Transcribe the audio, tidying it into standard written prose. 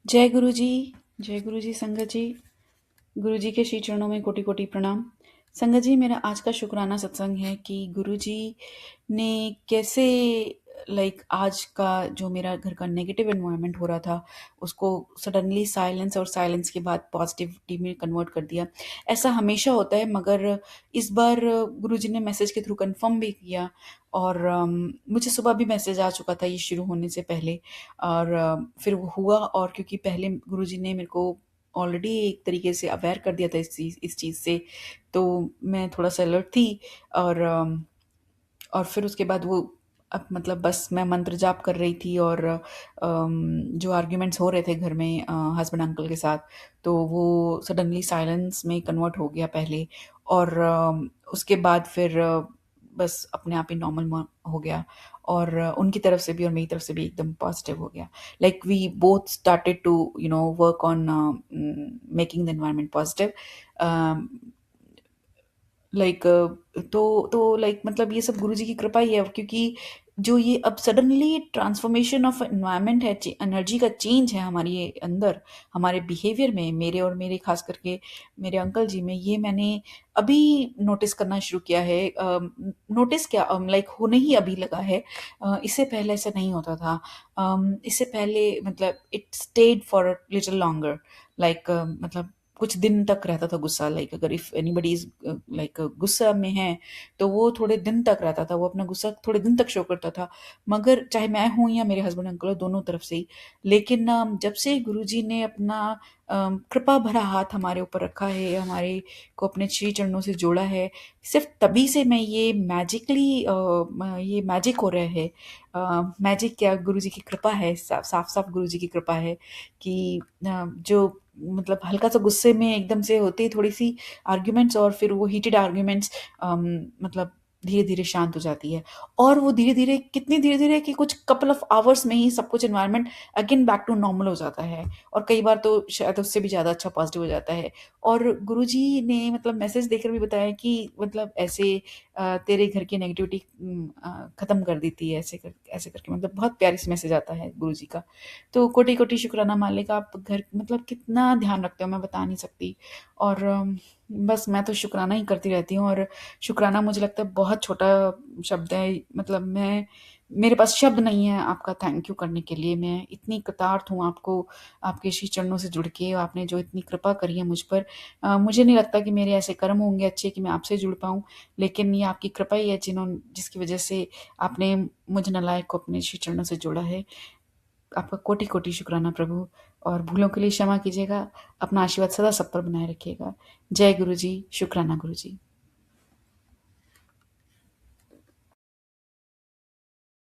जय गुरु जी। जय गुरु जी संगत जी। गुरु जी के श्री चरणों में कोटि कोटि प्रणाम। संगत जी, मेरा आज का शुक्राना सत्संग है कि गुरु जी ने कैसे आज का जो मेरा घर का नेगेटिव एनवायरनमेंट हो रहा था उसको सडनली साइलेंस और साइलेंस के बाद पॉजिटिविटी में कन्वर्ट कर दिया। ऐसा हमेशा होता है, मगर इस बार गुरु जी ने मैसेज के थ्रू कंफर्म भी किया। और मुझे सुबह भी मैसेज आ चुका था ये शुरू होने से पहले। और फिर वो हुआ, और क्योंकि पहले गुरु जी ने मेरे को ऑलरेडी एक तरीके से अवेयर कर दिया था इस चीज़ से, तो मैं थोड़ा सा अलर्ट थी। और और फिर उसके बाद वो अब मतलब बस मैं मंत्र जाप कर रही थी, और जो आर्ग्यूमेंट्स हो रहे थे घर में हस्बैंड अंकल के साथ, तो वो सडनली साइलेंस में कन्वर्ट हो गया पहले। और उसके बाद फिर बस अपने आप ही नॉर्मल हो गया। और उनकी तरफ से भी और मेरी तरफ से भी एकदम पॉजिटिव हो गया। Like we both started to work on making the environment positive. Like तो मतलब ये सब गुरुजी की कृपा ही है, क्योंकि जो ये अब सडनली ट्रांसफॉर्मेशन ऑफ एनवायरनमेंट है, एनर्जी का चेंज है हमारे ये अंदर, हमारे बिहेवियर में, मेरे और मेरे खास करके मेरे अंकल जी में, ये मैंने अभी नोटिस करना शुरू किया है। नोटिस क्या, लाइक होने ही अभी लगा है। इससे पहले ऐसा नहीं होता था। इससे पहले मतलब it stayed for little longer. मतलब कुछ दिन तक रहता था गुस्सा। लाइक अगर इफ एनीबडी इज लाइक गुस्सा में है, तो वो थोड़े दिन तक रहता था, वो अपना गुस्सा थोड़े दिन तक शो करता था। मगर चाहे मैं हूं या मेरे हस्बैंड अंकल हो, दोनों तरफ से ही। लेकिन जब से गुरुजी ने अपना कृपा भरा हाथ हमारे ऊपर रखा है, हमारे को अपने श्री चरणों से जोड़ा है, सिर्फ तभी से मैं ये मैजिक हो रहा है। मैजिक क्या, गुरुजी की कृपा है, साफ साफ साफ गुरुजी की कृपा है कि जो मतलब हल्का सा गुस्से में एकदम से होती थोड़ी सी आर्ग्यूमेंट्स, और फिर वो हीटेड आर्ग्यूमेंट्स मतलब धीरे धीरे शांत हो जाती है। और वो धीरे धीरे, कितनी धीरे धीरे कि कुछ कपल ऑफ आवर्स में ही सब कुछ environment again back to normal हो जाता है। और कई बार तो शायद उससे भी ज़्यादा अच्छा पॉजिटिव हो जाता है। और गुरुजी ने मतलब मैसेज देकर भी बताया कि मतलब ऐसे तेरे घर की नेगेटिविटी खत्म कर दी थी, ऐसे करके मतलब बहुत प्यारी सी मैसेज आता है गुरुजी का। तो कोटि कोटि शुक्राना मालिक, आप घर मतलब कितना ध्यान रखते हो मैं बता नहीं सकती। और बस मैं तो शुक्राना ही करती रहती हूँ। और शुक्राना मुझे लगता है बहुत छोटा शब्द है। मतलब मैं, मेरे पास शब्द नहीं है आपका थैंक यू करने के लिए। मैं इतनी कृतार्थ हूँ आपको, आपके श्री चरणों से जुड़ के आपने जो इतनी कृपा करी है मुझ पर। मुझे नहीं लगता कि मेरे ऐसे कर्म होंगे अच्छे कि मैं आपसे जुड़ पाऊँ, लेकिन ये आपकी कृपा ही है जिसकी वजह से आपने मुझ नालायक को अपने श्री चरणों से जोड़ा है। आपका कोटि कोटि शुक्राना प्रभु। और भूलों के लिए क्षमा कीजिएगा। अपना आशीर्वाद सदा सब पर बनाए रखिएगा। जय गुरु जी। शुक्राना गुरु जी।